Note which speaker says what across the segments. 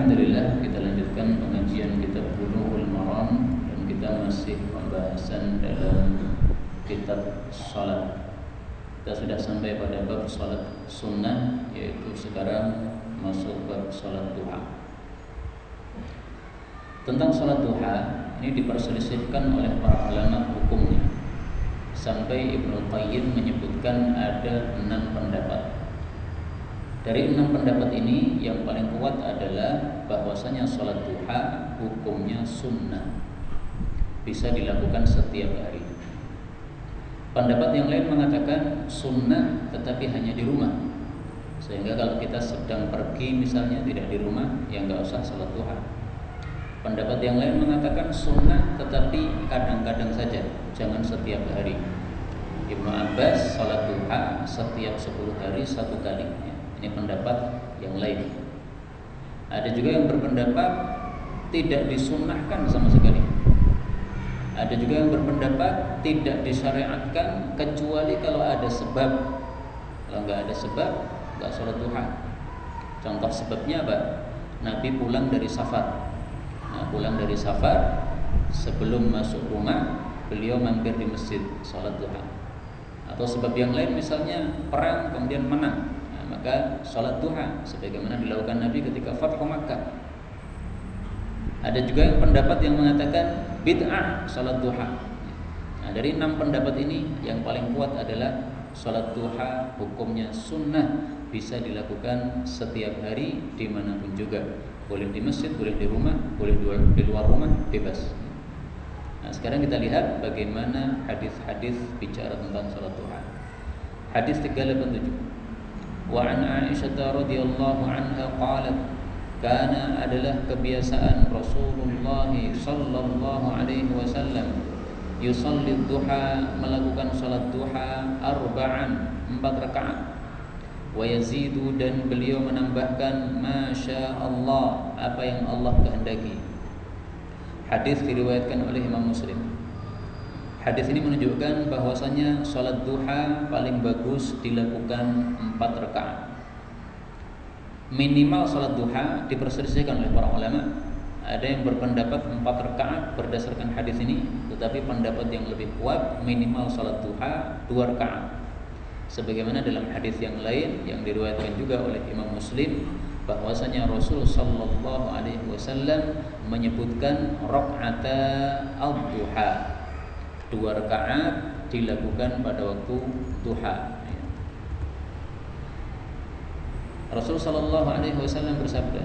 Speaker 1: Alhamdulillah, kita lanjutkan pengajian kitab Bulughul Maram dan kita masih pembahasan dalam kitab salat. Kita sudah sampai pada bab salat sunnah, yaitu sekarang masuk bab salat duha. Tentang salat duha ini diperselisihkan oleh para ulama hukumnya. Sampai Ibnu Qayyim menyebutkan ada 6 pendapat. Dari 6 pendapat ini yang paling kuat adalah bahwasanya sholat duha hukumnya sunnah, bisa dilakukan setiap hari. Pendapat yang lain mengatakan sunnah tetapi hanya di rumah, sehingga kalau kita sedang pergi misalnya tidak di rumah, ya nggak usah sholat duha. Pendapat yang lain mengatakan sunnah tetapi kadang-kadang saja, jangan setiap hari. Ibnu Abbas sholat duha setiap 10 hari 1 kali. Ini pendapat yang lain. Ada juga yang berpendapat tidak disunnahkan sama sekali. Ada juga yang berpendapat tidak disyariatkan kecuali kalau ada sebab. Kalau nggak ada sebab, nggak sholat duha. Contoh sebabnya apa? Nabi pulang dari safar. Nah, pulang dari safar, sebelum masuk rumah beliau mampir di masjid sholat duha. Atau sebab yang lain misalnya perang kemudian menang, maka sholat duha sebagaimana dilakukan Nabi ketika Fathu Makkah. Ada juga yang pendapat yang mengatakan bid'ah sholat duha. Nah, dari 6 pendapat ini yang paling kuat adalah sholat duha hukumnya sunnah, bisa dilakukan setiap hari dimanapun juga. Boleh di masjid, boleh di rumah, boleh di luar rumah, bebas. Nah, sekarang kita lihat bagaimana hadis-hadis bicara tentang sholat duha. Hadis 387. Wa an Aisyah radhiyallahu anha qalat, kana adalah kebiasaan Rasulullah sallallahu alaihi wasallam yusalli duha, melakukan salat duha 4 rakaat, wa yazidu, dan beliau menambahkan masya Allah, apa yang Allah kehendaki. Hadis diriwayatkan oleh Imam Muslim. Hadis ini menunjukkan bahwasanya sholat duha paling bagus dilakukan 4 rakaat. Minimal sholat duha diperselisihkan oleh para ulama. Ada yang berpendapat 4 rakaat berdasarkan hadis ini, tetapi pendapat yang lebih kuat minimal sholat duha 2 rakaat. Sebagaimana dalam hadis yang lain yang diriwayatkan juga oleh Imam Muslim, bahwasanya Rasul sallallahu alaihi wasallam menyebutkan rakaata ad-duha, 2 rakaat dilakukan pada waktu duha. Rasul sallallahu alaihi wasallam bersabda,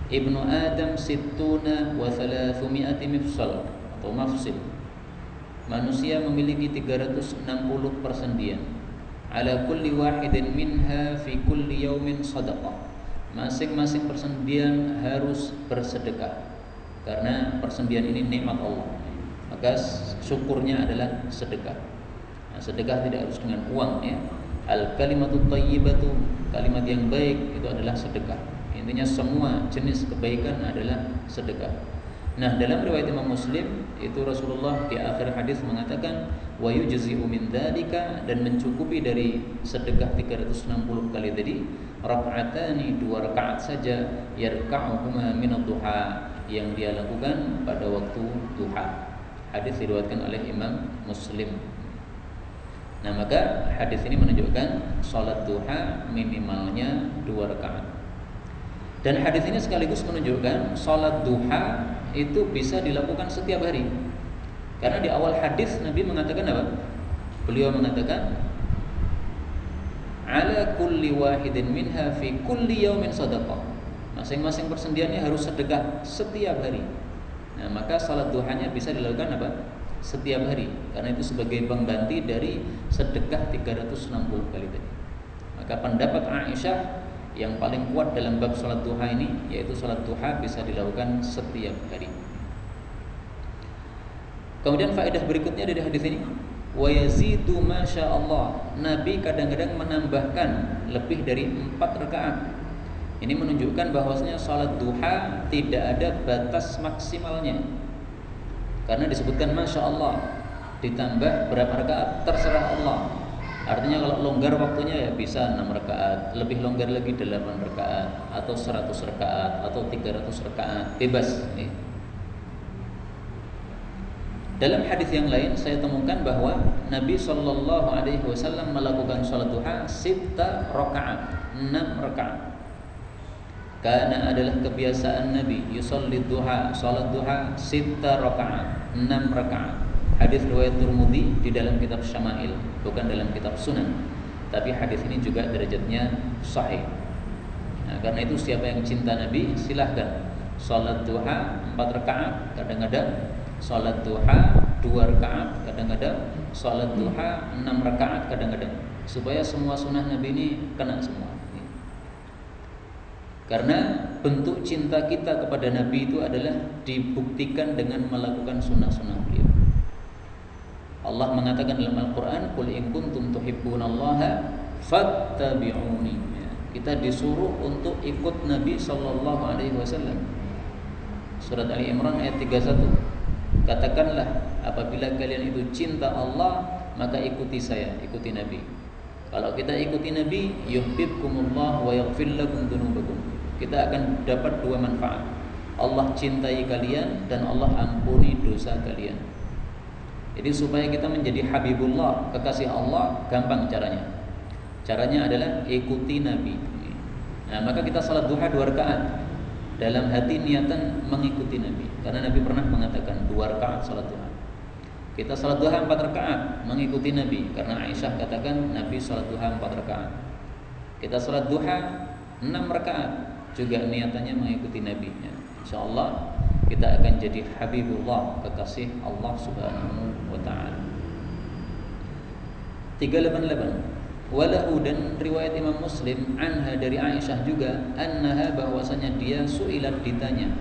Speaker 1: Ibnu Adam sittuna wa 300 mifsal atau mafsil. Manusia memiliki 360 persendian. Ala kulli wahidin minha fi kulli yaumin shadaqah. Masing-masing persendian harus bersedekah. Karena persendian ini nikmat Allah, maka syukurnya adalah sedekah. Nah, sedekah tidak harus dengan uang, ya. Al kalimatut thayyibatu, kalimat yang baik itu adalah sedekah. Intinya semua jenis kebaikan adalah sedekah. Nah, dalam riwayat Imam Muslim itu Rasulullah di akhir hadis mengatakan wa yujzi'u min dzalika, dan mencukupi dari sedekah 360 kali tadi rak'atani, 2 rakaat saja, yarka'uhuma min ad-duha, yang dia lakukan pada waktu duha. Hadis diriwayatkan oleh Imam Muslim. Nah, maka hadis ini menunjukkan salat duha minimalnya 2 rakaat. Dan hadis ini sekaligus menunjukkan salat duha itu bisa dilakukan setiap hari. Karena di awal hadis Nabi mengatakan apa? Beliau mengatakan ala kulli wahidin minha fi kulli yaumin shadaqah. Masing-masing persendiannya harus sedekah setiap hari. Nah, maka salat duhanya bisa dilakukan apa? Setiap hari, karena itu sebagai pengganti dari sedekah 360 kali tadi. Maka pendapat Aisyah yang paling kuat dalam bab salat duha ini, yaitu salat duha bisa dilakukan setiap hari. Kemudian faedah berikutnya dari hadis ini, wa yazidu masya Allah. Nabi kadang-kadang menambahkan lebih dari 4 rakaat. Ini menunjukkan bahwasanya salat duha tidak ada batas maksimalnya. Karena disebutkan masya Allah, ditambah berapa rakaat terserah Allah. Artinya kalau longgar waktunya ya bisa 6 rakaat, lebih longgar lagi 8 rakaat, atau 100 rakaat, atau 300 rakaat, bebas. Dalam hadis yang lain saya temukan bahwa Nabi Shallallahu Alaihi Wasallam melakukan sholat duha 6 rakaat, 6 rakaat. Karena adalah kebiasaan Nabi yusolli duha, sholat duha 6 rakaat, 6 rakaat. Hadis riwayat Tirmidzi di dalam kitab Syama'il, bukan dalam kitab Sunan. Tapi hadis ini juga derajatnya sahih. Nah, karena itu siapa yang cinta Nabi silahkan sholat duha 4 rakaat, kadang-kadang sholat duha 2 rakaat, kadang-kadang sholat duha 6 rakaat, kadang-kadang, supaya semua sunnah Nabi ini kena semua. Karena bentuk cinta kita kepada Nabi itu adalah dibuktikan dengan melakukan sunnah-sunnah beliau. Allah mengatakan dalam Al-Quran, Qul in kuntum tuhibbunallaha fattabi'uni. Kita disuruh untuk ikut Nabi Sallallahu Alaihi Wasallam. Surat Ali Imran ayat 31. Katakanlah, apabila kalian itu cinta Allah, maka ikuti saya, ikuti Nabi. Kalau kita ikuti Nabi, yuhibbukumullah wa yaghfir lakum dzunubakum. Kita akan dapat 2 manfaat. Allah cintai kalian dan Allah ampuni dosa kalian. Jadi supaya kita menjadi Habibullah, kekasih Allah, gampang caranya. Caranya adalah ikuti Nabi. Nah, maka kita salat duha 2 rakaat. Dalam hati niatan mengikuti Nabi. Karena Nabi pernah mengatakan 2 rakaat salat duha. Kita salat duha 4 rakaat mengikuti Nabi. Karena Aisyah katakan Nabi salat duha 4 rakaat. Kita salat duha 6 rakaat. Juga niatannya mengikuti Nabi. InsyaAllah kita akan jadi Habibullah, kekasih Allah Subhanahu wa ta'ala. 388. Walahu, dan riwayat Imam Muslim anha dari Aisyah juga, annaha, bahwasanya dia su'ilat, ditanya,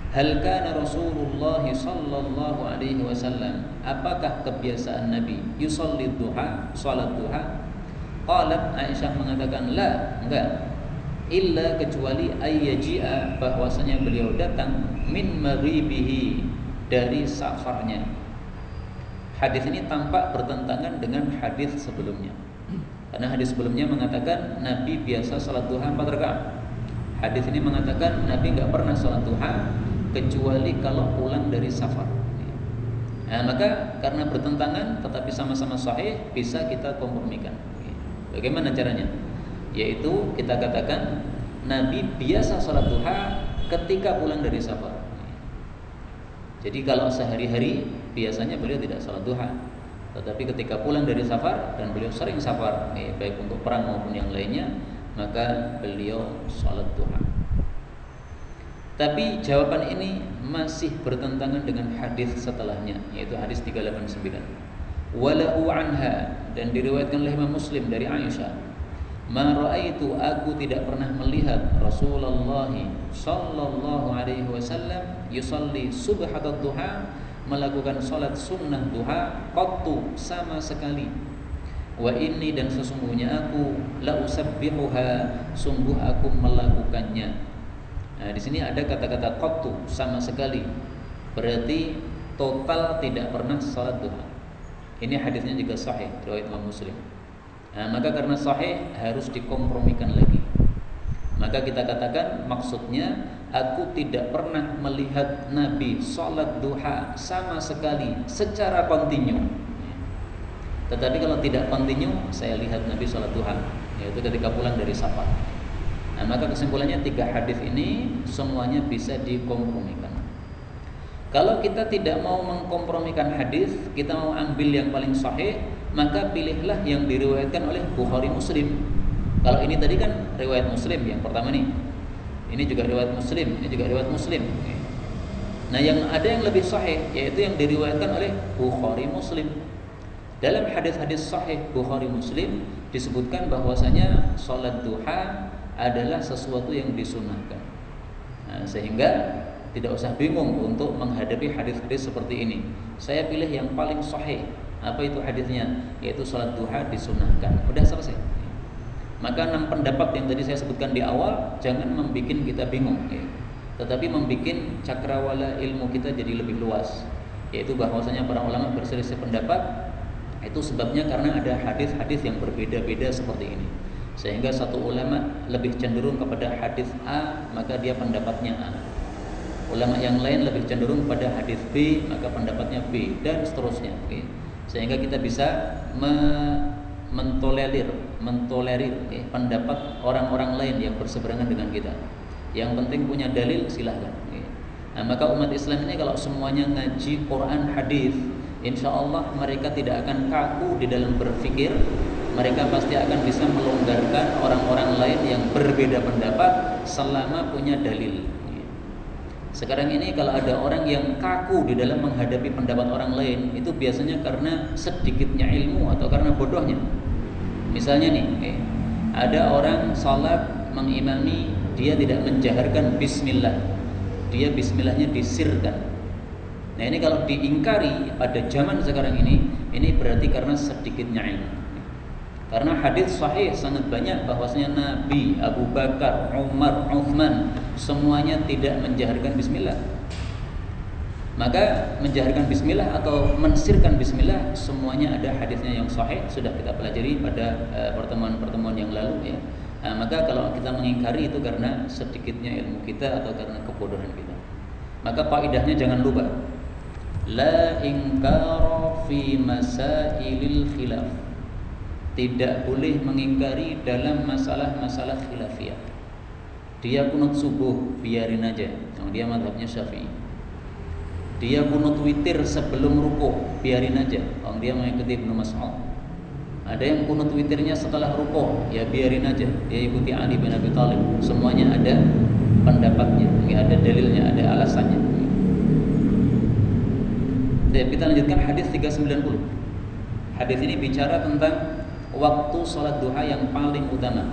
Speaker 1: hal kana Rasulullah sallallahu alaihi wasallam, apakah kebiasaan Nabi yusalli duha, salat duha? Qalat, Aisyah mengatakan, la, enggak, illa, kecuali ayyaji'a, bahwasanya beliau datang min maghribihi, dari safarnya. Hadis ini tampak bertentangan dengan hadis sebelumnya. Karena hadis sebelumnya mengatakan Nabi biasa salat duha 4 rakaat. Hadis ini mengatakan Nabi enggak pernah salat duha kecuali kalau pulang dari safar. Nah, maka karena bertentangan tetapi sama-sama sahih, bisa kita kompromikan. Bagaimana caranya? Yaitu kita katakan Nabi biasa salat duha ketika pulang dari safar. Jadi kalau sehari-hari biasanya beliau tidak salat duha, tetapi ketika pulang dari safar, dan beliau sering safar, baik untuk perang maupun yang lainnya, maka beliau salat duha. Tapi jawaban ini masih bertentangan dengan hadis setelahnya, yaitu hadis 389. Walahu anha, dan diriwayatkan oleh Imam Muslim dari Aisyah, ma ra'aitu, aku tidak pernah melihat Rasulullah sallallahu alaihi wasallam yusalli subhatat duha, melakukan salat sunnah duha, qattu, sama sekali. Wa inni, dan sesungguhnya aku, la usabbihuha, sungguh aku melakukannya. Nah, di sini ada kata-kata qattu, sama sekali. Berarti total tidak pernah salat duha. Ini hadisnya juga sahih, riwayat Imam Muslim. Nah, maka karena sahih harus dikompromikan lagi. Maka kita katakan maksudnya, aku tidak pernah melihat Nabi salat duha sama sekali secara kontinu. Tetapi kalau tidak kontinu, saya lihat Nabi salat duha, yaitu ketika pulang dari safar. Nah, maka kesimpulannya 3 hadis ini semuanya bisa dikompromikan. Kalau kita tidak mau mengkompromikan hadis, kita mau ambil yang paling sahih, maka pilihlah yang diriwayatkan oleh Bukhari Muslim. Kalau ini tadi kan riwayat Muslim yang pertama nih. Ini juga riwayat Muslim, ini juga riwayat Muslim. Nah, yang ada yang lebih sahih, yaitu yang diriwayatkan oleh Bukhari Muslim. Dalam hadis-hadis sahih Bukhari Muslim disebutkan bahwasanya salat duha adalah sesuatu yang disunahkan. Nah, sehingga tidak usah bingung untuk menghadapi hadis-hadis seperti ini. Saya pilih yang paling sahih. Apa itu hadisnya? Yaitu salat duha disunahkan. Udah selesai. Maka 6 pendapat yang tadi saya sebutkan di awal jangan membuat kita bingung, tetapi membuat cakrawala ilmu kita jadi lebih luas. Yaitu bahwasanya para ulama berselisih pendapat Itu sebabnya karena ada hadis-hadis yang berbeda-beda seperti ini. Sehingga satu ulama lebih cenderung kepada hadis A, maka dia pendapatnya A. Ulama yang lain lebih cenderung pada hadis B, maka pendapatnya B, dan seterusnya. Sehingga kita bisa mentolerir pendapat orang-orang lain yang berseberangan dengan kita. Yang penting punya dalil, silahkan. Nah, maka umat Islam ini kalau semuanya ngaji Quran, hadis, insya Allah mereka tidak akan kaku di dalam berpikir. Mereka pasti akan bisa melonggarkan orang-orang lain yang berbeda pendapat selama punya dalil. Sekarang ini kalau ada orang yang kaku di dalam menghadapi pendapat orang lain, itu biasanya karena sedikitnya ilmu atau karena bodohnya. Misalnya nih, ada orang salat mengimami, dia tidak menjaharkan bismillah, dia bismillahnya disirkan. Nah ini kalau diingkari pada zaman sekarang ini berarti karena sedikitnya ilmu. Karena hadis sahih sangat banyak bahwasanya Nabi, Abu Bakar, Umar, Uthman semuanya tidak menjaharkan bismillah. Maka menjaharkan bismillah atau mensirkan bismillah semuanya ada hadisnya yang sahih, sudah kita pelajari pada pertemuan-pertemuan yang lalu ya. Nah, maka kalau kita mengingkari itu karena sedikitnya ilmu kita atau karena kebodohan kita. Maka faedahnya jangan lupa. La inkara fi masailil khilaf. Tidak boleh mengingkari dalam masalah-masalah khilafiyah. Dia kunut subuh, biarin aja. Dia mazhabnya Syafi'i. Dia kunut witir sebelum rukuk, biarin aja. Dia mengikuti Ibnu Mas'ud. Ada yang kunut witirnya setelah rukuk, ya biarin aja. Dia ikuti Ali bin Abi Thalib. Semuanya ada pendapatnya, ada dalilnya, ada alasannya. Kita lanjutkan hadis 390. Hadis ini bicara tentang waktu salat duha yang paling utama.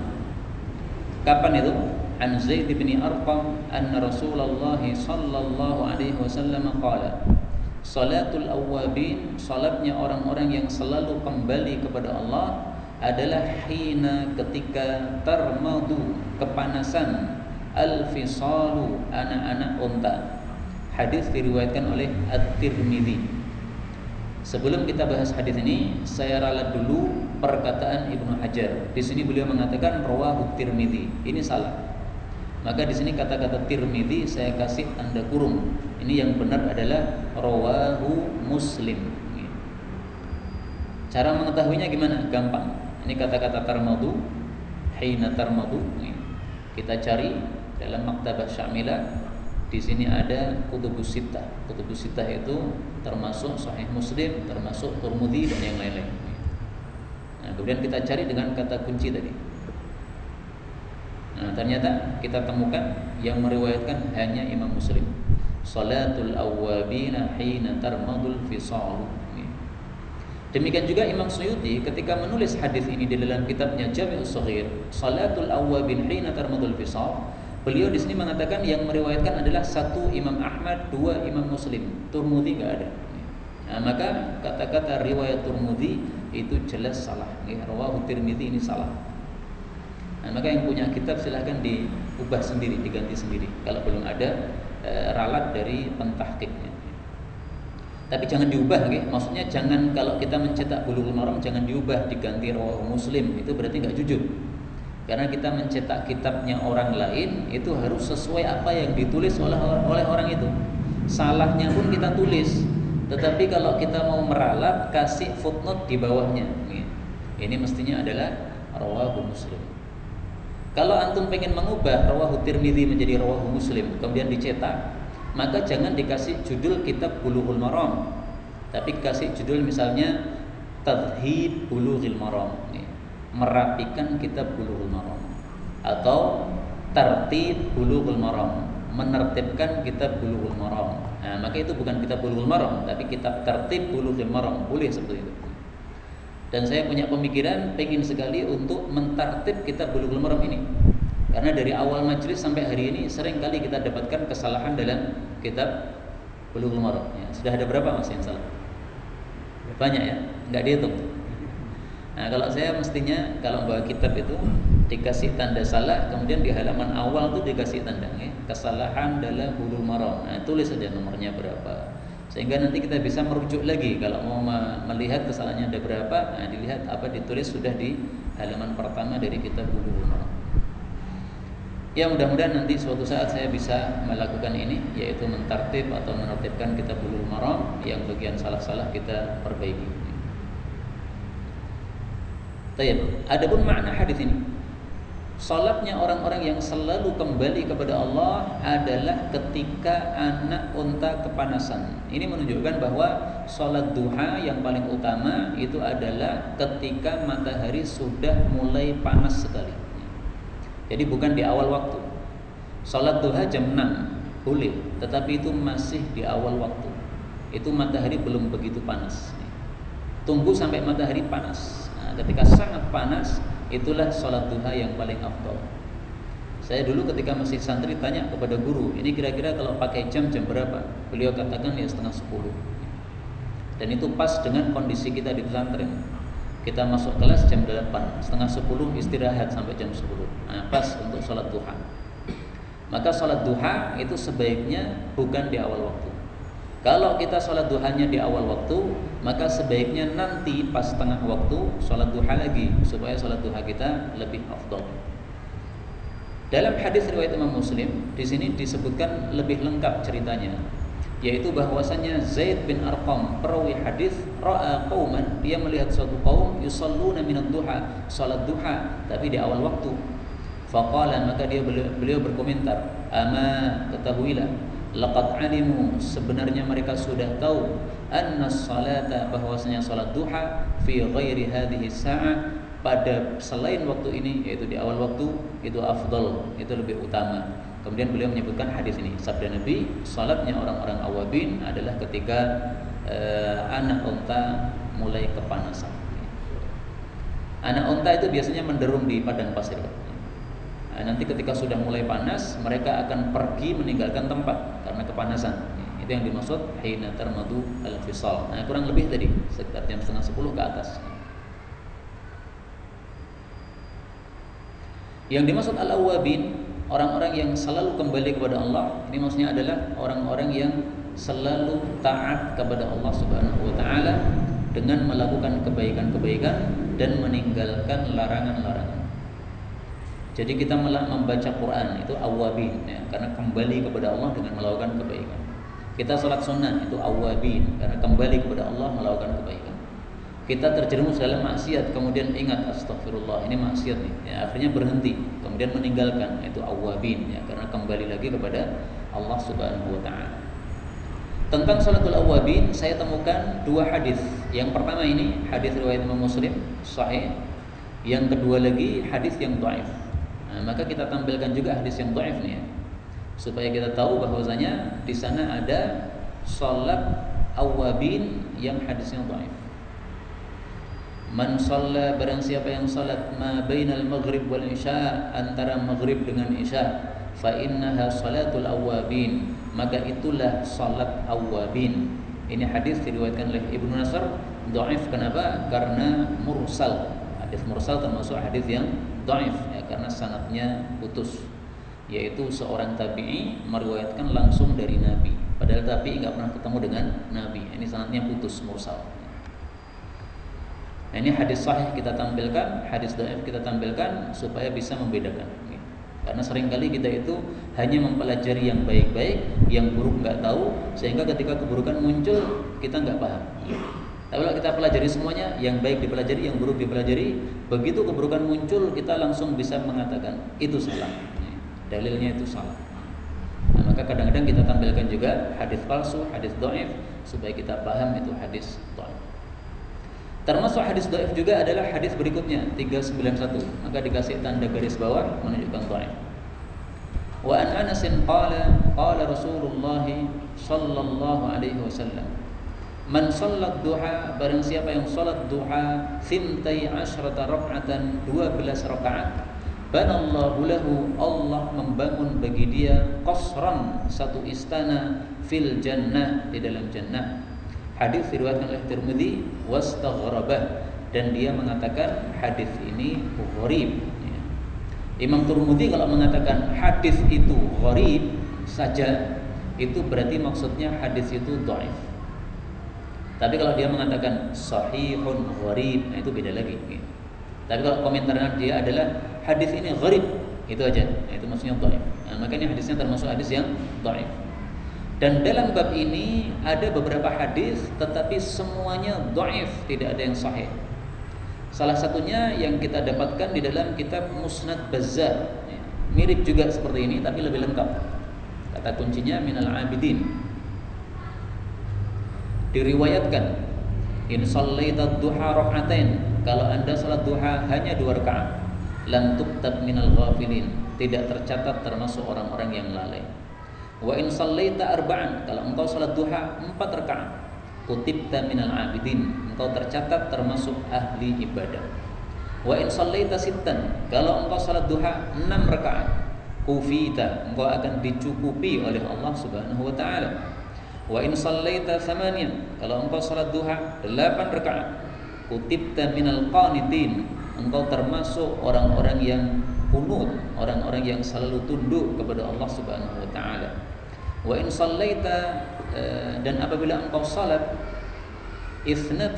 Speaker 1: Kapan itu? An Zaid bin Arqam anna Rasulullah sallallahu alaihi wasallam qala, salatul awwabin, salatnya orang-orang yang selalu kembali kepada Allah adalah hina, ketika tarmadu, kepanasan, al-fisalu, anak-anak unta. Hadis diriwayatkan oleh At-Tirmidzi. Sebelum kita bahas hadis ini, saya ralat dulu perkataan Ibnu Hajar. Di sini beliau mengatakan rawahu Tirmidzi. Ini salah. Maka di sini kata-kata Tirmidzi saya kasih tanda kurung. Ini yang benar adalah rawahu Muslim. Cara mengetahuinya gimana? Gampang. Ini kata-kata tarmadu, hina tarmadu. Kita cari dalam Maktabah Syamilah. Di sini ada Kutubus Sittah. Kutubus Sittah itu termasuk Sahih Muslim, termasuk Tirmidzi dan yang lain-lain. Nah, kemudian kita cari dengan kata kunci tadi. Nah, ternyata kita temukan yang meriwayatkan hanya Imam Muslim. Salatul awwabina hina tarmadul fisal. Demikian juga Imam Suyuti ketika menulis hadis ini di dalam kitabnya Jami'us Shaghir, Salatul awwabin hina tarmadul fisal. Beliau di sini mengatakan yang meriwayatkan adalah satu Imam Ahmad, dua Imam Muslim. Tirmidzi enggak ada. Nah, maka kata-kata riwayat Tirmidzi itu jelas salah. Rawahu Tirmidzi ini salah. Nah, maka yang punya kitab silahkan diubah sendiri, diganti sendiri. Kalau belum ada ralat dari pentahqiqnya. Tapi jangan diubah, maksudnya jangan kalau kita mencetak Bulughul Maram jangan diubah diganti rawahu Muslim. Itu berarti enggak jujur. Karena kita mencetak kitabnya orang lain itu harus sesuai apa yang ditulis oleh orang itu. Salahnya pun kita tulis. Tetapi kalau kita mau meralat, kasih footnote di bawahnya. Ini mestinya adalah rawahu Muslim. Kalau antum pengen mengubah rawahu Tirmidzi menjadi rawahu Muslim, kemudian dicetak, maka jangan dikasih judul kitab Bulughul Maram, tapi kasih judul misalnya Tadhhib Bulughil Maram. Merapikan kitab Bulughul Maram, atau Tartib Bulughul Maram, menertibkan kitab Bulughul Maram. Nah, maka itu bukan kitab Bulughul Maram, tapi kitab Tartib Bulughul Maram. Boleh seperti itu. Dan saya punya pemikiran pengen sekali untuk mentartib kitab Bulughul Maram ini. Karena dari awal majelis sampai hari ini sering kali kita dapatkan kesalahan dalam kitab Bulughul Maram. Ya, sudah ada berapa Mas yang salah? Banyak ya, enggak dihitung. Nah, kalau saya mestinya kalau bawa kitab itu dikasih tanda salah, kemudian di halaman awal tuh dikasih tanda kesalahan dalam Bulughul Maram. Nah, tulis saja nomornya berapa, Sehingga nanti kita bisa merujuk lagi kalau mau melihat kesalahannya ada berapa, nah dilihat apa ditulis sudah di halaman pertama dari kitab Bulughul Maram. Ya mudah-mudahan nanti suatu saat saya bisa melakukan ini, yaitu mentartib atau menertibkan kitab Bulughul Maram yang bagian salah-salah kita perbaiki. Baik, adapun makna hadis ini, salatnya orang-orang yang selalu kembali kepada Allah adalah ketika anak unta kepanasan. Ini menunjukkan bahwa salat duha yang paling utama itu adalah ketika matahari sudah mulai panas sekali. Jadi bukan di awal waktu. Salat duha jam 6 boleh, tetapi itu masih di awal waktu. Itu matahari belum begitu panas. Tunggu sampai matahari panas. Nah, ketika sangat panas, itulah salat duha yang paling afdal. Saya dulu ketika masih santri tanya kepada guru, ini kira-kira kalau pakai jam berapa? Beliau katakan ya 9:30. Dan itu pas dengan kondisi kita di pesantren. Kita masuk kelas jam 8, 9:30 istirahat sampai jam 10. Nah, pas untuk salat duha. Maka salat duha itu sebaiknya bukan di awal waktu. Kalau kita salat duhanya di awal waktu, maka sebaiknya nanti pas tengah waktu salat duha lagi supaya salat duha kita lebih afdal. Dalam hadis riwayat Imam Muslim, di sini disebutkan lebih lengkap ceritanya, yaitu bahwasanya Zaid bin Arqam, perawi hadis, ra'a qauman, dia melihat suatu kaum yusalluna minad duha, salat duha tapi di awal waktu. Faqala, maka beliau berkomentar, ama ketahuilah, laqad alimu, sebenarnya mereka sudah tahu, anna salata, bahwasanya salat duha fi ghairi hadhihi sa'ah, pada selain waktu ini, yaitu di awal waktu, itu afdal, itu lebih utama. Kemudian beliau menyebutkan hadis ini, sabda Nabi, salatnya orang-orang awabin adalah ketika anak unta mulai kepanasan. Anak unta itu biasanya menderung di padang pasir. Nanti ketika sudah mulai panas, mereka akan pergi meninggalkan tempat karena kepanasan. Itu yang dimaksud hina tarmadu al-fisal. Nah, kurang lebih tadi sekitar jam 9:30 ke atas. Yang dimaksud al-awwabin, orang-orang yang selalu kembali kepada Allah, ini maksudnya adalah orang-orang yang selalu taat kepada Allah Subhanahu wa taala dengan melakukan kebaikan-kebaikan dan meninggalkan larangan-larangan. Jadi kita membaca Quran itu awwabin, ya, karena kembali kepada Allah dengan melakukan kebaikan. Kita salat sunnah itu awwabin, karena kembali kepada Allah melakukan kebaikan. Kita terjerumus dalam maksiat, kemudian ingat astagfirullah, ini maksiat nih, ya, akhirnya berhenti, kemudian meninggalkan, itu awwabin, ya, karena kembali lagi kepada Allah Subhanahu wa taala. Tentang salatul awwabin saya temukan dua hadis. Yang pertama ini hadis riwayat Imam Muslim sahih. Yang kedua lagi hadis yang dhaif. Nah, maka kita tampilkan juga hadis yang dhaif nih, ya, supaya kita tahu bahwasanya di sana ada salat awwabin yang hadisnya dhaif. Man shalla, barang siapa yang salat ma bainal maghrib wal isya, antara maghrib dengan isya, fa innaha salatul awwabin, maka itulah salat awwabin. Ini hadis diriwayatkan oleh Ibnu Nasr, dhaif. Kenapa? Karena mursal. Hadis mursal termasuk hadis yang dhaif, ya, karena sanadnya putus, yaitu seorang tabi'i meriwayatkan langsung dari Nabi, padahal tabi'i enggak pernah ketemu dengan Nabi. Ini sanadnya putus, mursal. Nah, ini hadis sahih kita tampilkan, hadis dhaif kita tampilkan supaya bisa membedakan. Karena seringkali kita itu hanya mempelajari yang baik-baik, yang buruk nggak tahu, sehingga ketika keburukan muncul kita nggak paham. Tapi kalau kita pelajari semuanya, yang baik dipelajari, yang buruk dipelajari, begitu keburukan muncul kita langsung bisa mengatakan itu salah, dalilnya itu salah. Nah, maka kadang-kadang kita tampilkan juga hadis palsu, hadis dhaif, supaya kita paham itu hadis dhaif. Termasuk hadis dhaif juga adalah hadis berikutnya 391, maka dikasih tanda garis bawah menunjukkan dhaif. Wa an Anas qala Rasulullah sallallahu alaihi wasallam, man sallat duha, barang siapa yang salat duha, 12 raka'atan, 12 rakaat, banallahu lahu, Allah membangun bagi dia qasran, satu istana, fil jannah, di dalam jannah. Hadis diriwayatkan oleh Tirmidzi wastaghrabah, dan dia mengatakan hadis ini gharib. Imam Tirmidzi kalau mengatakan hadis itu gharib saja, itu berarti maksudnya hadis itu dhaif. Tapi kalau dia mengatakan sahihun gharib, nah itu beda lagi. Tapi kalau komentarnya dia adalah hadis ini gharib, itu aja. Nah, itu maksudnya dhaif. Nah, makanya hadisnya termasuk hadis yang dhaif. Dan dalam bab ini ada beberapa hadis tetapi semuanya dhaif, tidak ada yang sahih. Salah satunya yang kita dapatkan di dalam kitab Musnad Bazzar. Mirip juga seperti ini tapi lebih lengkap. Kata kuncinya minal abidin. Diriwayatkan in shallaita duha rak'atain, kalau Anda salat duha hanya 2 rakaat, lam tuktab minal ghafilin, tidak tercatat termasuk orang-orang yang lalai. Wa in shallaita arba'an, kalau engkau salat duha 4 rakaat, kutibta minal abidin, engkau tercatat termasuk ahli ibadah. Wa in shallaita sittan, kalau engkau salat duha 6 rakaat, kufita, engkau akan dicukupi oleh Allah Subhanahu wa taala. Wa in shallaita thamaniyan, kalau engkau salat duha 8 rakaat, kutibta minal qanitin, engkau termasuk orang-orang yang kunut, orang-orang yang selalu tunduk kepada Allah Subhanahu wa taala. Wa in shallaita, dan apabila engkau salat 12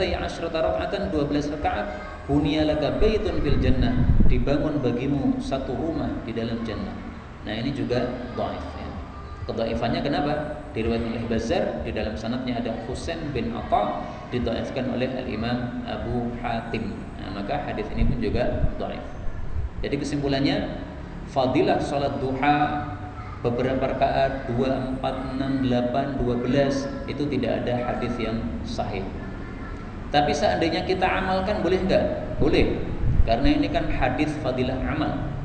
Speaker 1: rakaatan, 12 rakaat, buniyalaka baitun fil jannah, dibangun bagimu satu rumah di dalam jannah. Nah, ini juga dhaif ya. Kedhaifannya kenapa? Diriwayatkan oleh Bazzar, di dalam sanadnya ada Husain bin Atha, didhaifkan oleh Al-Imam Abu Hatim. Nah, maka hadis ini pun juga dhaif. Jadi kesimpulannya, fadilah salat duha beberapa rakaat 2, 4, 6, 8, 12 itu tidak ada hadis yang sahih. Tapi seandainya kita amalkan boleh enggak? Boleh. Karena ini kan hadis fadilah amal.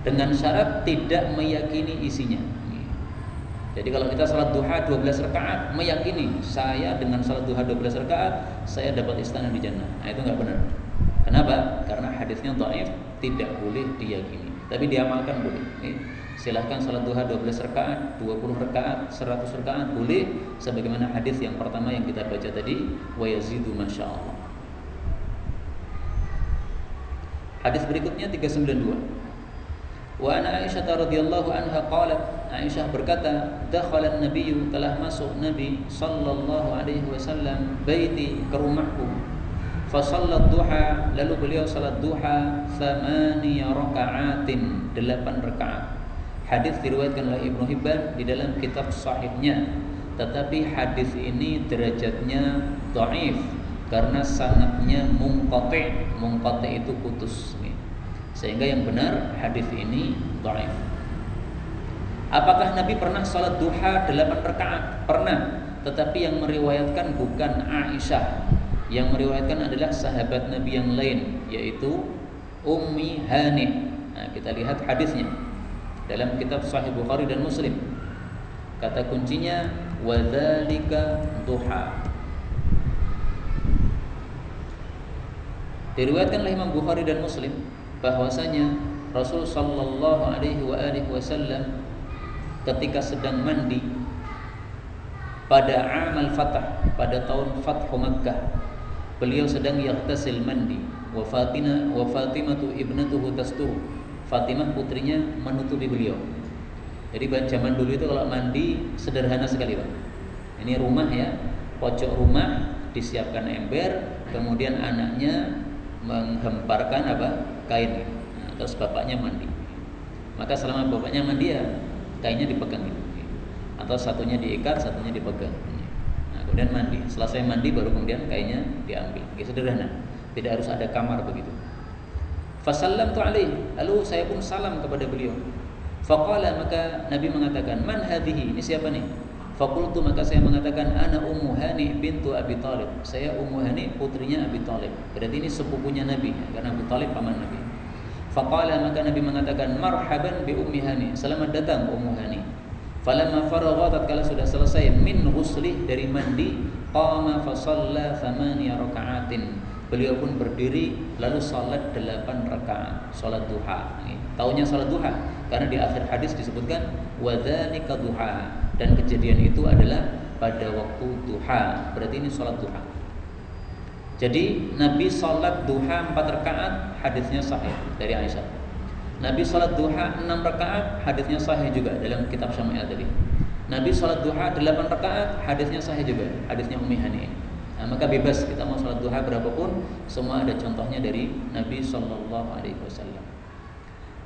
Speaker 1: Dengan syarat tidak meyakini isinya. Jadi kalau kita salat duha 12 rakaat meyakini saya dengan salat duha 12 rakaat saya dapat istana di jannah. Nah, itu enggak benar. Kenapa? Karena hadisnya dhaif, tidak boleh diyakini. Tapi diamalkan boleh. Silahkan salat duha 12 rakaat, 20 rakaat, 100 rakaat boleh, sebagaimana hadis yang pertama yang kita baca tadi, wa yazidu masyaallah. Hadis berikutnya 392. Wa ana Aisyah radhiyallahu anha qalat, Aisyah berkata, dakhala an-nabiy, telah masuk Nabi sallallahu alaihi wasallam, baiti, ke rumahku. Fa shallat duha, lalu beliau salat duha 8 raka'atin, 8 rakaat. Hadis diriwayatkan oleh Ibnu Hibban di dalam kitab sahihnya, tetapi hadis ini derajatnya dhaif karena sanadnya munqati'. Munqati' itu putus. Sehingga yang benar hadis ini dhaif. Apakah Nabi pernah salat duha 8 rakaat? Pernah, tetapi yang meriwayatkan bukan Aisyah. Yang meriwayatkan adalah sahabat Nabi yang lain, yaitu Ummi Hani. Nah, kita lihat hadisnya dalam kitab Sahih Bukhari dan Muslim. Kata kuncinya wadzalika duha. Diriwayatkan oleh Imam Bukhari dan Muslim bahwasanya Rasul sallallahu alaihi wasallam ketika sedang mandi pada amal Fath, pada tahun Fathu Makkah, beliau sedang yaghtasil mandi, wa Fatimatu ibnatuhu tasturu, Fatimah putrinya menutupi beliau. Jadi zaman dulu itu kalau mandi sederhana sekali, Pak. Ini rumah ya, pojok rumah disiapkan ember, kemudian anaknya menghemparkan kain, terus bapaknya mandi. Maka selama bapaknya mandi ya kainnya dipegang gitu. Atau satunya diikat, satunya dipegang. Nah, kemudian mandi. Selesai mandi baru kemudian kainnya diambil. Sederhana. Tidak harus ada kamar begitu. Fasallamtu alaihi, lalu saya pun salam kepada beliau. Faqala, maka Nabi mengatakan, man hadhihi, ini siapa nih? Faqultu, maka saya mengatakan, ana Ummu Hani bintu Abi Thalib. Saya Ummu Hani, putrinya Abi Thalib. Berarti ini sepupunya Nabi, karena Abi Thalib paman Nabi. Faqala, maka Nabi mengatakan, marhaban bi Ummi Hani, selamat datang Ummu Hani. Falamma faragha, tatkala sudah selesai min ghuslih, dari mandi, qama fa shalla 8 raka'atin. Beliau pun berdiri lalu salat 8 rakaat, salat duha. Taunya salat duha karena di akhir hadis disebutkan wadzalika duha, dan kejadian itu adalah pada waktu duha. Berarti ini salat duha. Jadi Nabi salat duha 4 rakaat, hadisnya sahih dari Aisyah. Nabi salat duha 6 rakaat, hadisnya sahih juga dalam kitab Syama'il tadi. Nabi salat duha 8 rakaat, hadisnya sahih juga, hadisnya Ummi Hani. Nah, maka bebas kita mau sholat duha berapapun, semua ada contohnya dari Nabi Shallallahu Alaihi Wasallam.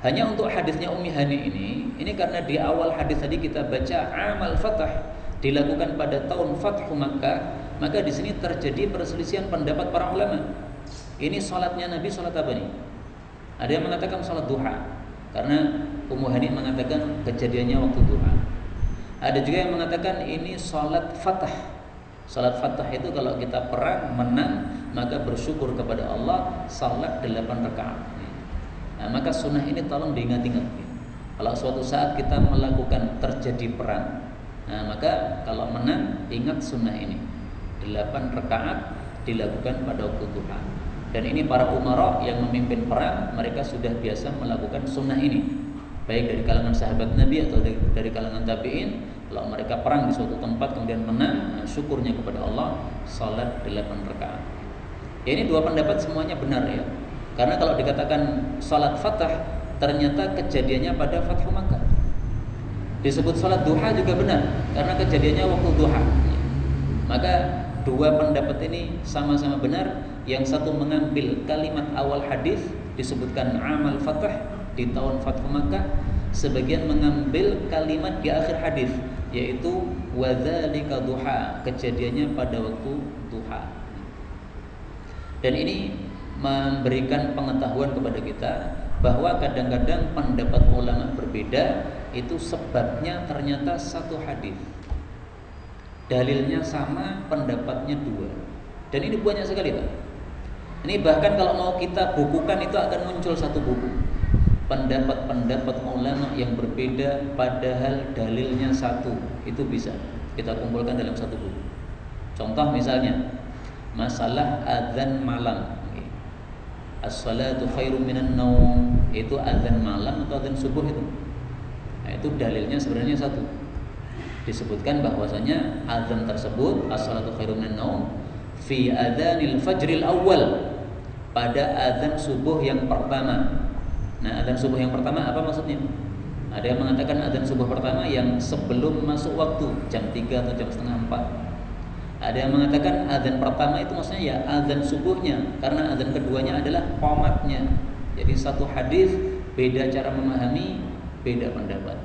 Speaker 1: Hanya untuk hadisnya Ummi Hani ini karena di awal hadis tadi kita baca amal fathah dilakukan pada tahun Fathu Makkah, maka di sini terjadi perselisihan pendapat para ulama. Ini sholatnya Nabi sholat apa nih? Ada yang mengatakan sholat duha, karena Ummu Hani mengatakan kejadiannya waktu duha. Ada juga yang mengatakan ini sholat fathah. Sholat fathah itu kalau kita perang menang, maka bersyukur kepada Allah, sholat 8 rakaat. Nah, maka sunnah ini tolong diingat-ingat. Kalau suatu saat kita melakukan terjadi perang, nah maka kalau menang ingat sunnah ini, 8 rakaat dilakukan pada waktu duha. Dan ini para umara yang memimpin perang, mereka sudah biasa melakukan sunnah ini, baik dari kalangan sahabat Nabi atau dari kalangan tabi'in. Kalau mereka perang di suatu tempat kemudian menang, syukurnya kepada Allah, salat 8 rakaat. Ya, ini dua pendapat semuanya benar ya. Karena kalau dikatakan salat fathah, ternyata kejadiannya pada Fathu Makkah. Disebut salat duha juga benar, karena kejadiannya waktu duha. Maka dua pendapat ini sama-sama benar. Yang satu mengambil kalimat awal hadis disebutkan amal fathah di tahun Fathu Makkah, sebagian mengambil kalimat di akhir hadis yaitu wadzalika duha, kejadiannya pada waktu duha. Dan ini memberikan pengetahuan kepada kita bahwa kadang-kadang pendapat ulama berbeda, itu sebabnya ternyata satu hadis, dalilnya sama, pendapatnya dua. Dan ini banyak sekali Pak. Ini bahkan kalau mau kita bukukan itu akan muncul satu buku, pendapat-pendapat ulama yang berbeda padahal dalilnya satu, itu bisa kita kumpulkan dalam satu buku. Contoh misalnya masalah adzan malam, as-salatu khairum minan naum, itu adzan malam atau adzan subuh itu. Nah, itu dalilnya sebenarnya satu. Disebutkan bahwasanya adzan tersebut as-salatu khairum minan naum fi adzanil fajril awal, pada adzan subuh yang pertama. Nah, adzan subuh yang pertama apa maksudnya? Ada yang mengatakan adzan subuh pertama yang sebelum masuk waktu, jam 3 atau jam setengah 4. Ada yang mengatakan adzan pertama itu maksudnya ya adzan subuhnya, karena adzan keduanya adalah qomatnya. Jadi satu hadis beda cara memahami, beda pendapat.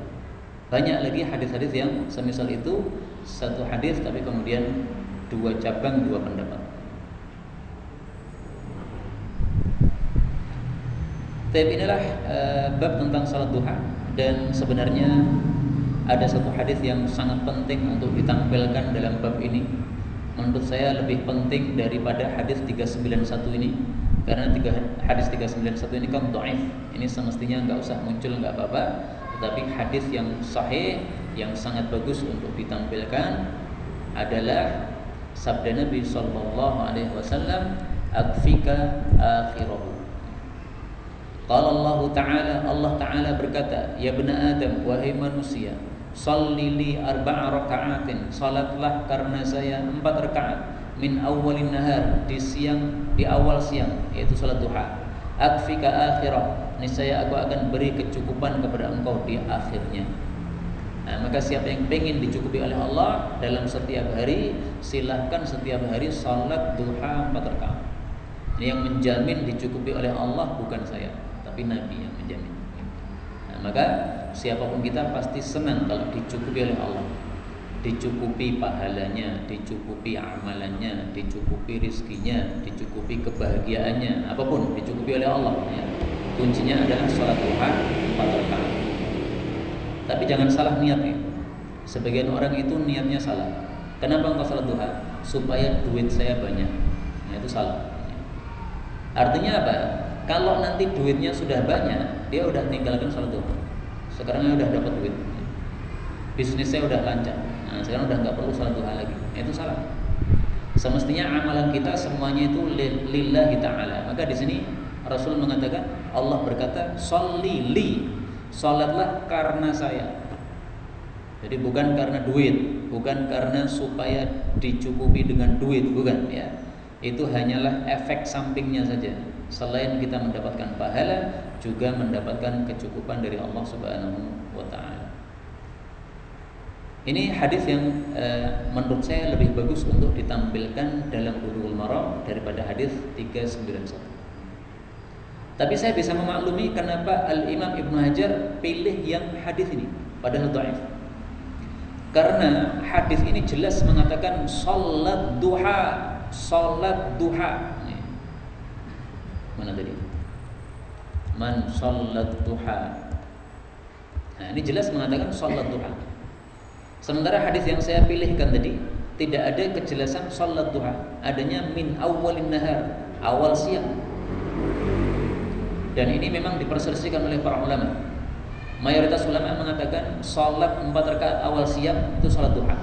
Speaker 1: Banyak lagi hadis-hadis yang semisal itu, satu hadis tapi kemudian dua cabang, dua pendapat. Tapi inilah bab tentang salat duha, dan sebenarnya ada satu hadis yang sangat penting untuk ditampilkan dalam bab ini. Menurut saya lebih penting daripada hadis 391 ini, karena hadis 391 ini kan dhaif. Ini semestinya enggak usah muncul, enggak apa-apa. Tetapi hadis yang sahih yang sangat bagus untuk ditampilkan adalah sabda Nabi sallallahu alaihi wasallam, "Akfika akhirahu." Qala Allah Ta'ala, Allah Ta'ala berkata, "Ya bani Adam, wahai manusia, shalli li 4 raka'atin, salatlah karena saya 4 rakaat, min awwalin nahar, di awal siang, yaitu salat duha. Akfika akhirah, niscaya aku akan beri kecukupan kepada engkau di akhirnya." Nah, maka siapa yang ingin dicukupi oleh Allah dalam setiap hari, silahkan setiap hari salat duha 4 rakaat. Ini yang menjamin dicukupi oleh Allah bukan saya, tapi Nabi yang menjamin. Nah, maka siapapun kita pasti senang kalau dicukupi oleh Allah, dicukupi pahalanya, dicukupi amalannya, dicukupi rizkinya, dicukupi kebahagiaannya, apapun dicukupi oleh Allah ya. Kuncinya adalah sholat duha 4 rakaat. Tapi jangan salah niat ya. Sebagian orang itu niatnya salah. Kenapa engkau sholat duha? Supaya duit saya banyak. Nah, itu salah. Artinya apa? Kalau nanti duitnya sudah banyak, dia udah tinggalkan sholat duha. Sekarang udah dapat duit, bisnisnya udah lancar. Nah, sekarang udah nggak perlu sholat duha lagi. Nah, itu salah. Semestinya amalan kita semuanya itu lillahi ta'ala. Maka di sini Rasul mengatakan, Allah berkata, "Sholli li", salatlah karena saya. Jadi bukan karena duit, bukan karena supaya dicukupi dengan duit, bukan ya. Itu hanyalah efek sampingnya saja. Selain kita mendapatkan pahala, juga mendapatkan kecukupan dari Allah Subhanahu wa taala. Ini hadis yang menurut saya lebih bagus untuk ditampilkan dalam Bulughul Maram daripada hadis 391. Tapi saya bisa memaklumi kenapa Al-Imam Ibnu Hajar pilih yang hadis ini padahal dhaif. Karena hadis ini jelas mengatakan salat duha, salat duha. Mana tadi? Man salat duha. Nah, ini jelas mengatakan salat duha. Sementara hadis yang saya pilihkan tadi tidak ada kejelasan salat duha, adanya min awwalin nahar, awal siang. Dan ini memang diperselisihkan oleh para ulama. Mayoritas ulama mengatakan salat 4 rakaat awal siang itu salat duha.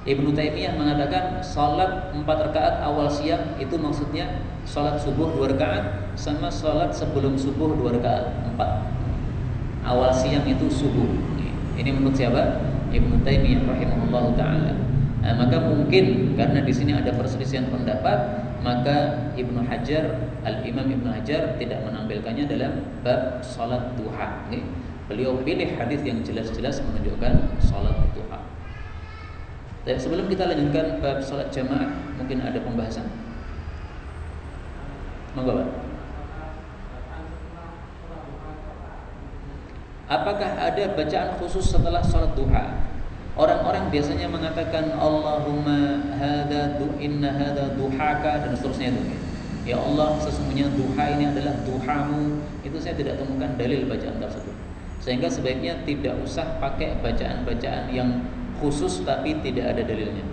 Speaker 1: Ibnu Taimiyah mengatakan salat 4 rakaat awal siang itu maksudnya salat subuh 2 rakaat sama salat sebelum subuh 2 rakaat, 4. Awal siang itu subuh. Ini menurut siapa? Ibnu Taimiyah rahimahullah taala. Nah, maka mungkin karena di sini ada perselisihan pendapat, maka Ibnu Hajar, Al-Imam Ibnu Hajar tidak menampilkannya dalam bab salat duha. Beliau pilih hadis yang jelas-jelas menunjukkan salat duha. Dan sebelum kita lanjutkan bab salat jamaah, mungkin ada pembahasan. Monggo, Pak. Apakah ada bacaan khusus setelah salat duha? Orang-orang biasanya mengatakan Allahumma inna hadza duhaka dan seterusnya itu. Ya Allah, sesungguhnya duha ini adalah duhamu. Itu saya tidak temukan dalil bacaan tersebut. Sehingga sebaiknya tidak usah pakai bacaan-bacaan yang khusus tapi tidak ada dalilnya.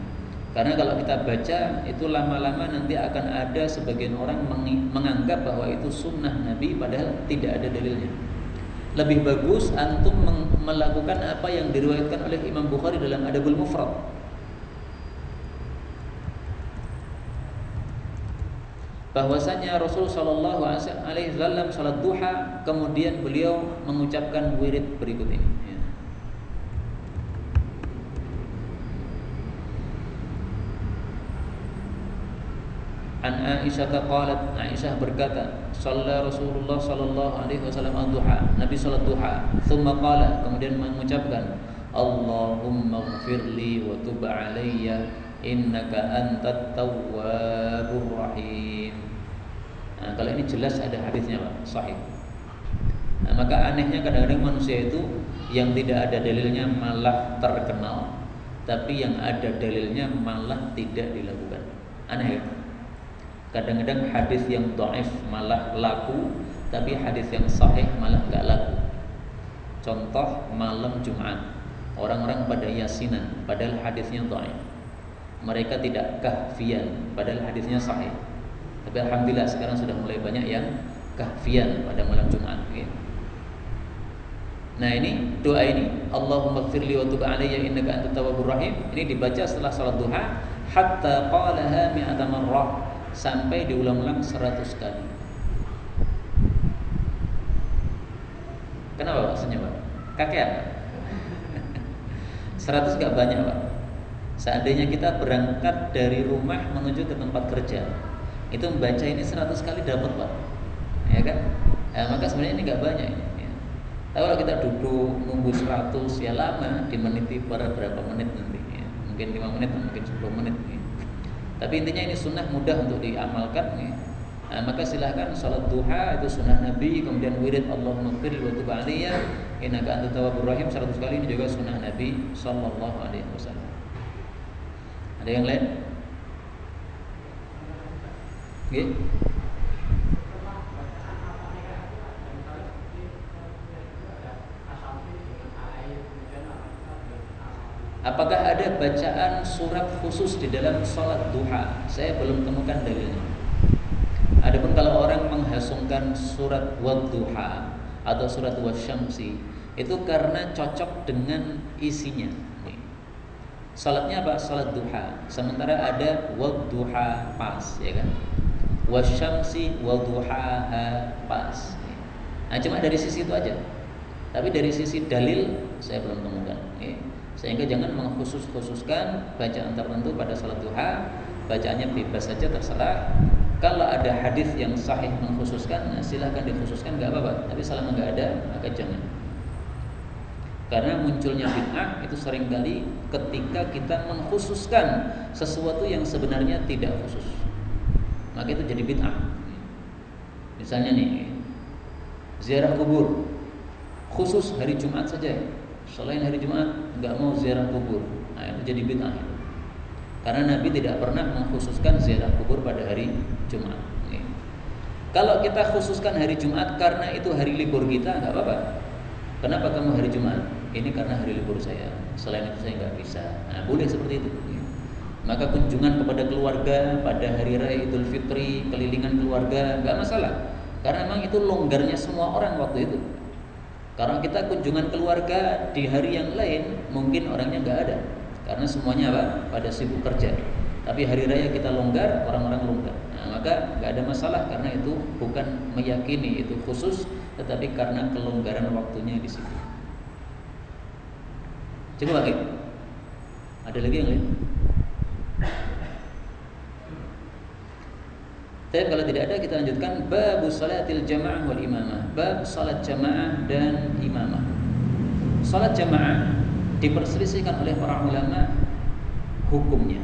Speaker 1: Karena kalau kita baca itu lama-lama nanti akan ada sebagian orang menganggap bahwa itu sunnah Nabi padahal tidak ada dalilnya. Lebih bagus antum melakukan apa yang diriwayatkan oleh Imam Bukhari dalam Adabul Mufrad. Bahwasanya Rasul sallallahu alaihi wasallam salat duha, kemudian beliau mengucapkan wirid berikut ini. An Aisyah qalat, Aisyah berkata, shalla Rasulullah sallallahu alaihi wasallam ad-duha, Nabi salat duha. Tsumma qala, kemudian mengucapkan, Allahumma ighfirli wa tub alayya innaka antat tawwabur rahim. Nah, kalau ini jelas ada hadisnya, Pak, sahih. Nah, maka anehnya kadang-kadang manusia itu yang tidak ada dalilnya malah terkenal, tapi yang ada dalilnya malah tidak dilakukan. Aneh ya? Kadang-kadang hadis yang dhaif malah laku, tapi hadis yang sahih malah enggak laku. Contoh malam Jumat, orang-orang pada yasinan padahal hadisnya dhaif. Mereka tidak kahfian padahal hadisnya sahih. Tapi alhamdulillah sekarang sudah mulai banyak yang kahfian pada malam Jumat. Nah, ini doa ini, Allahumma ighfirli wa tub alayya innaka antat tawwabur rahim, ini dibaca setelah salat duha hatta qalaha mi'ata marrah, sampai diulang-ulang 100 kali. Kenapa Pak? Senyum Pak? Kakean? 100 gak banyak Pak. Seandainya kita berangkat dari rumah menuju ke tempat kerja, itu membaca ini 100 kali dapat Pak, ya kan? Maka sebenarnya ini gak banyak ya. Tapi kalau kita duduk nunggu 100 ya lama, dimeniti pada berapa menit nanti ya. Mungkin 5 menit, mungkin 10 menit ya. Tapi intinya ini sunnah mudah untuk diamalkan ya. Maka silahkan salat duha itu sunnah Nabi, kemudian wirid Allahumma ighfirli wa tub alayya innaka antat tawwabur rahim 100 kali, ini juga sunnah Nabi sallallahu alaihi wasallam. Ada yang lain? Oke. Apakah ada bacaan surat khusus di dalam salat duha? Saya belum temukan dalilnya. Adapun kalau orang menghasungkan surat Wad-Duha atau surat Wasyamsi, itu karena cocok dengan isinya. Salatnya apa? Salat duha. Sementara ada Wad-Duha pas, ya kan? Wasyamsi Wad-Duhaha pas. Nah, cuma dari sisi itu aja. Tapi dari sisi dalil saya belum temukan. Sehingga jangan mengkhususkan bacaan tertentu pada salat duha. Bacaannya bebas saja, terserah. Kalau ada hadis yang sahih mengkhususkan, nah silahkan dikhususkan, nggak apa-apa. Tapi selama nggak ada, maka jangan. Karena munculnya bid'ah itu seringkali ketika kita mengkhususkan sesuatu yang sebenarnya tidak khusus, maka itu jadi bid'ah. Misalnya nih, ziarah kubur khusus hari Jumat saja, selain hari Jumat nggak mau ziarah kubur, nah itu jadi bid'ah. Karena Nabi tidak pernah mengkhususkan ziarah kubur pada hari Jumat. Kalau kita khususkan hari Jumat karena itu hari libur kita, nggak apa-apa. Kenapa kamu hari Jumat? Ini karena hari libur saya. Selain itu saya nggak bisa. Nah, boleh seperti itu. Maka kunjungan kepada keluarga pada hari raya Idul Fitri, kelilingan keluarga, nggak masalah. Karena memang itu longgarnya semua orang waktu itu. Karena kita kunjungan keluarga di hari yang lain, mungkin orangnya nggak ada. Karena semuanya apa? Pada sibuk kerja. Tapi hari raya kita longgar, orang-orang longgar. Nah, maka nggak ada masalah karena itu bukan meyakini itu khusus, tetapi karena kelonggaran waktunya di situ. Coba lagi. Ada lagi yang lain? Tapi kalau tidak ada kita lanjutkan bab salatil jamaah wal imamah. Bab salat jamaah dan imamah. Salat jamaah diperselisihkan oleh para ulama hukumnya.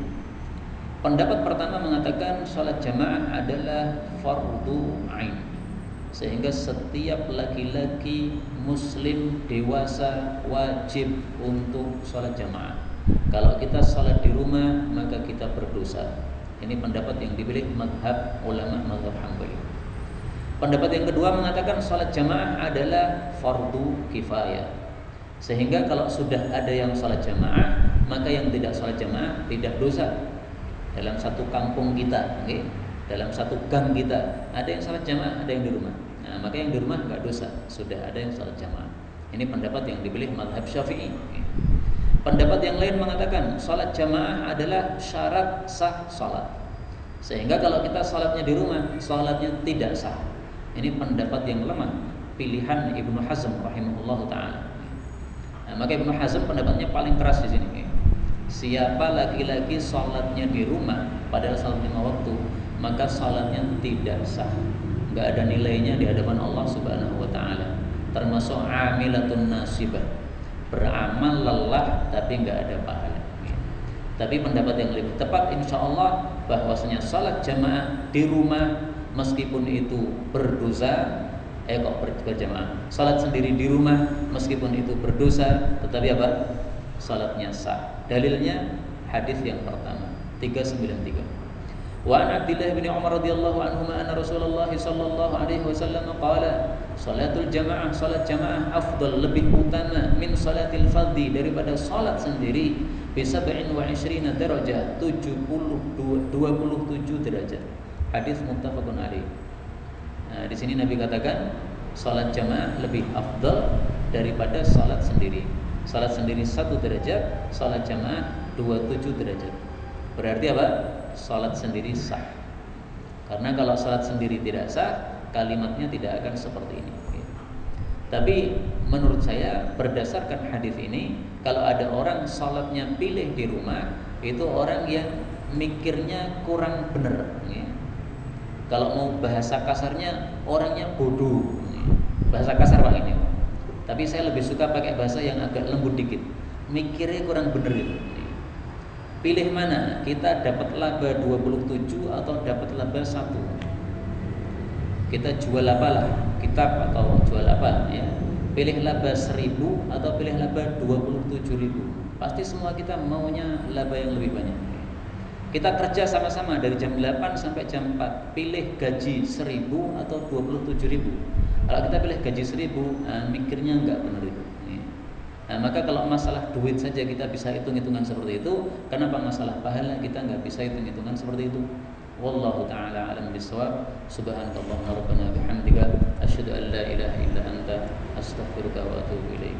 Speaker 1: Pendapat pertama mengatakan salat jamaah adalah fardu ain. Sehingga setiap laki-laki muslim dewasa wajib untuk salat jamaah. Kalau kita salat di rumah maka kita berdosa. Ini pendapat yang dipilih mazhab ulama mazhab Hambali. Pendapat yang kedua mengatakan salat jamaah adalah fardu kifayah. Sehingga kalau sudah ada yang salat jamaah, maka yang tidak salat jamaah tidak dosa. Dalam satu kampung kita, okay? Dalam satu gang kita, ada yang salat jamaah, ada yang di rumah. Nah, maka yang di rumah enggak dosa, sudah ada yang salat jamaah. Ini pendapat yang dipilih mazhab Syafi'i. Okay? Pendapat yang lain mengatakan salat jamaah adalah syarat sah salat. Sehingga kalau kita salatnya di rumah, salatnya tidak sah. Ini pendapat yang lemah, pilihan Ibnu Hazm rahimahullahu taala. Nah, maka Ibnu Hazm pendapatnya paling keras di sini. Okay? Siapa laki-laki salatnya di rumah padahal salat 5 waktu, maka salatnya tidak sah. Enggak ada nilainya di hadapan Allah Subhanahu wa taala. Termasuk amilatun nasibah. Beramal lelah tapi enggak ada pahala. Tapi pendapat yang lebih tepat insyaallah bahwasanya salat jamaah di rumah meskipun itu berdosa, berjamaah. Salat sendiri di rumah meskipun itu berdosa, tetapi apa? Salatnya sah. Dalilnya hadis yang pertama 393. Wa an Abdullah bin Umar radhiyallahu anhuma anna Rasulullah sallallahu alaihi wasallam qala salatul jamaah, salat jamaah afdal, lebih utama min salatil fardhi, daripada salat sendiri, bi 27 derajat, 27 derajat. Hadis muttafaqun alaih. Nah, di sini Nabi katakan salat jamaah lebih afdal daripada salat sendiri. Salat sendiri 1 derajat, salat jamaah 27 derajat. Berarti apa? Salat sendiri sah. Karena kalau salat sendiri tidak sah, kalimatnya tidak akan seperti ini. Tapi menurut saya berdasarkan hadis ini, kalau ada orang salatnya pilih di rumah, itu orang yang mikirnya kurang benar. Kalau mau bahasa kasarnya, orangnya bodoh. Bahasa kasar Pak ini. Tapi saya lebih suka pakai bahasa yang agak lembut dikit. Mikirnya kurang bener itu. Pilih mana? Kita dapat laba 27 atau dapat laba 1? Kita jual apalah? Kitab atau jual apa ya? Pilih laba 1000 atau pilih laba 27.000? Pasti semua kita maunya laba yang lebih banyak. Kita kerja sama-sama dari jam 8 sampai jam 4. Pilih gaji 1000 atau 27.000? Kalau kita pilih gaji 1000, mikirnya enggak benar itu. Nah, maka kalau masalah duit saja kita bisa hitung-hitungan seperti itu, kenapa masalah pahala kita enggak bisa hitung-hitungan seperti itu? Wallahu taala alam bisawab. Subhanakallahumma rabbana bihamdika asyhadu an la ilaha illa anta astaghfiruka wa atubu ilaik.